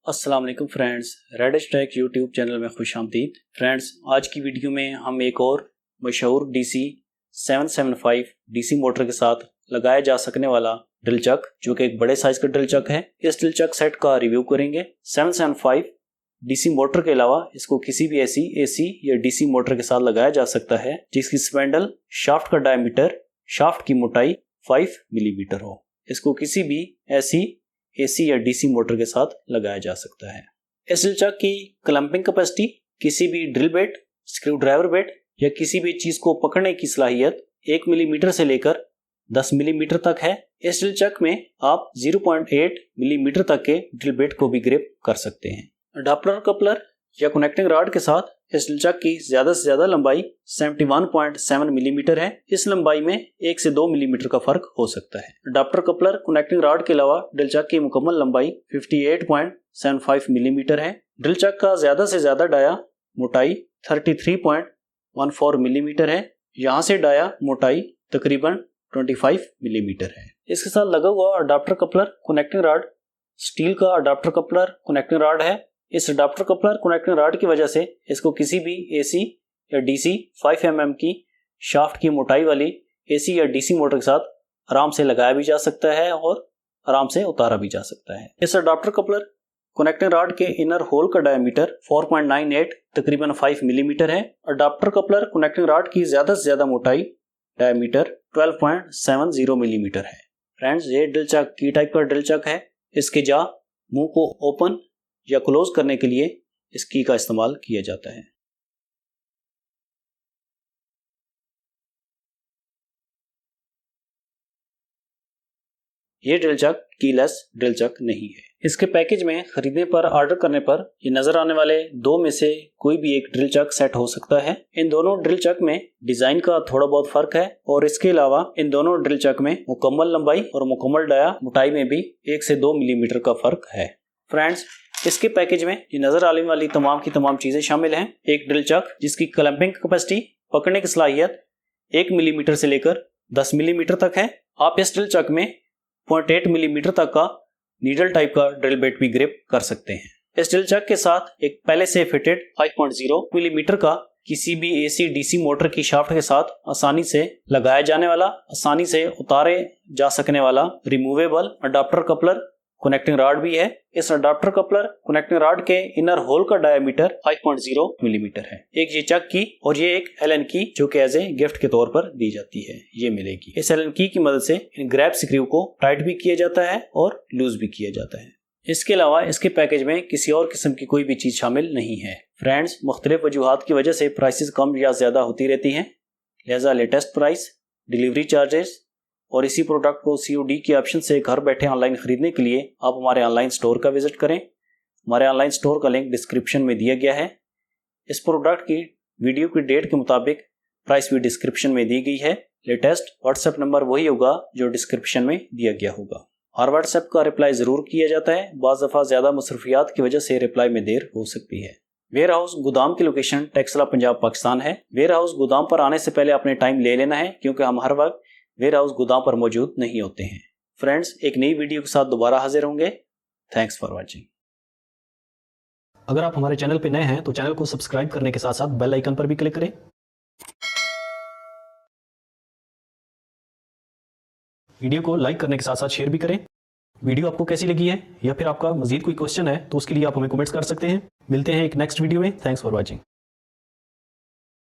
अस्सलाम वालेकुम friends, Radish Tech YouTube channel में खुश आमदीद। फ्रेंड्स, आज की वीडियो में हम एक और मशहूर DC 775 DC मोटर के साथ लगाया जा सकने वाला ड्रिल चक, जो कि एक बड़े साइज का ड्रिल चक है, इस ड्रिल चक सेट का रिव्यू करेंगे। 775 DC मोटर के अलावा इसको किसी भी ऐसी AC या DC मोटर के साथ लगाया जा सकता है जिसकी स्पैंडल शाफ्ट का डायमीटर, शाफ्ट की मोटाई 5 मिलीमीटर हो। इसको किसी भी ऐसी AC या DC मोटर के साथ लगाया जा सकता है। इस ड्रिल चक की क्लैंपिंग कैपेसिटी किसी भी ड्रिल बेट, स्क्रू ड्राइवर बेट या किसी भी चीज को पकड़ने की सलाहियत 1 मिलीमीटर से लेकर 10 मिलीमीटर तक है। इस ड्रिल चक में आप 0.8 मिलीमीटर तक के ड्रिल बेट को भी ग्रिप कर सकते हैं। अडाप्टर कपलर या कनेक्टिंग रॉड के साथ इस ड्रिल चक की ज्यादा से ज्यादा लंबाई 71.7 मिलीमीटर है। इस लंबाई में 1 से 2 मिलीमीटर का फर्क हो सकता है। अडाप्टर कपलर कनेक्टिंग रॉड के अलावा ड्रिल चक की मुकम्मल लंबाई 58.75 मिलीमीटर है। ड्रिल चक का ज्यादा से ज्यादा डाया मोटाई 33.14 मिलीमीटर है। यहाँ से डाया मोटाई तकरीबन 25 मिलीमीटर है। इसके साथ लगा हुआ adapter coupler connecting rod steel का अडाप्टर कपलर कनेक्टिंग रॉड है। इस अडाप्टर कपलर कनेक्टिंग रॉड की वजह से इसको किसी भी AC या DC 5 mm की शाफ्ट की मोटाई वाली AC या DC मोटर के साथ आराम से लगाया भी जा सकता है और आराम से उतारा भी जा सकता है। इस अडाप्टर कपलर कनेक्टिंग रॉड के इनर होल का डायमीटर 4.98 तकरीबन 5 मिलीमीटर है। अडाप्टर कपलर कनेक्टिंग रॉड की ज्यादा से ज्यादा मोटाई डायमीटर 12.70 मिलीमीटर है। फ्रेंड्स, ये ड्रिल चक की टाइप का ड्रिल चक है। इसके जा मुंह को ओपन या क्लोज करने के लिए इस की का इस्तेमाल किया जाता है। ये drill chuck keyless drill chuck नहीं है। इसके पैकेज में खरीदने पर, ऑर्डर करने पर ये नजर आने वाले दो में से कोई भी एक ड्रिल चक सेट हो सकता है। इन दोनों ड्रिल चक में डिजाइन का थोड़ा बहुत फर्क है और इसके अलावा इन दोनों ड्रिल चक में मुकम्मल लंबाई और मुकम्मल डाया मोटाई में भी 1 से 2 मिलीमीटर का फर्क है। फ्रेंड्स, इसके पैकेज में ये नजर आने वाली तमाम की तमाम चीजें शामिल हैं। एक ड्रिल चक जिसकी क्लैंपिंग कैपेसिटी, पकड़ने की सलाहियत 1 मिलीमीटर से लेकर 10 मिलीमीटर तक है। आप इस ड्रिल चक में 0.8 मिलीमीटर तक का नीडल टाइप का ड्रिल बेट भी ग्रिप कर सकते हैं। इस ड्रिल चक के साथ एक पहले से फिटेड 5.0 मिलीमीटर का किसी भी AC DC मोटर की शाफ्ट के साथ आसानी से लगाया जाने वाला, आसानी से उतारे जा सकने वाला removable adapter coupler connecting rod भी है। इस अडाप्टर कपलर कनेक्टिंग रॉड के इनर होल का डायमीटर 5.0 मिलीमीटर है। एक ये चक की और ये एक एलन की जो कि एज ए गिफ्ट के तौर पर दी जाती है, ये मिलेगी। इस एलन की मदद से इन ग्रैब स्क्रू को टाइट भी किया जाता है और लूज भी किया जाता है। इसके अलावा इसके पैकेज में किसी और किस्म की कोई भी चीज शामिल नहीं है। फ्रेंड्स, मुख्तलिफ वजूहात की वजह से प्राइसेस कम या ज्यादा होती रहती हैं, लिहाजा लेटेस्ट प्राइस, डिलीवरी चार्जेस और इसी प्रोडक्ट को COD के ऑप्शन से घर बैठे ऑनलाइन खरीदने के लिए आप हमारे ऑनलाइन स्टोर का विजिट करें। हमारे ऑनलाइन स्टोर का लिंक डिस्क्रिप्शन में दिया गया है। इस प्रोडक्ट की वीडियो की डेट के मुताबिक प्राइस भी डिस्क्रिप्शन में दी गई है। लेटेस्ट व्हाट्सएप नंबर वही होगा जो डिस्क्रिप्शन में दिया गया होगा। हर व्हाट्सएप का रिप्लाई जरूर किया जाता है। बाज़ दफ़ा ज़्यादा मसरूफियात की वजह से रिप्लाई में देर हो सकती है। वेयर हाउस गोदाम की लोकेशन टेक्सला पंजाब पाकिस्तान है। वेयर हाउस गोदाम पर आने से पहले अपने टाइम ले लेना है क्योंकि हम हर वक्त वेयर हाउस गोदाम पर मौजूद नहीं होते हैं। फ्रेंड्स, एक नई वीडियो के साथ दोबारा हाजिर होंगे। Thanks for watching. अगर आप हमारे चैनल पर नए हैं तो चैनल को सब्सक्राइब करने के साथ साथ बेल आइकन पर भी क्लिक करें। वीडियो को लाइक करने के साथ साथ शेयर भी करें। वीडियो आपको कैसी लगी है या फिर आपका मजीद कोई क्वेश्चन है तो उसके लिए आप हमें कमेंट्स कर सकते हैं। मिलते हैं एक नेक्स्ट वीडियो में। Thanks for watching.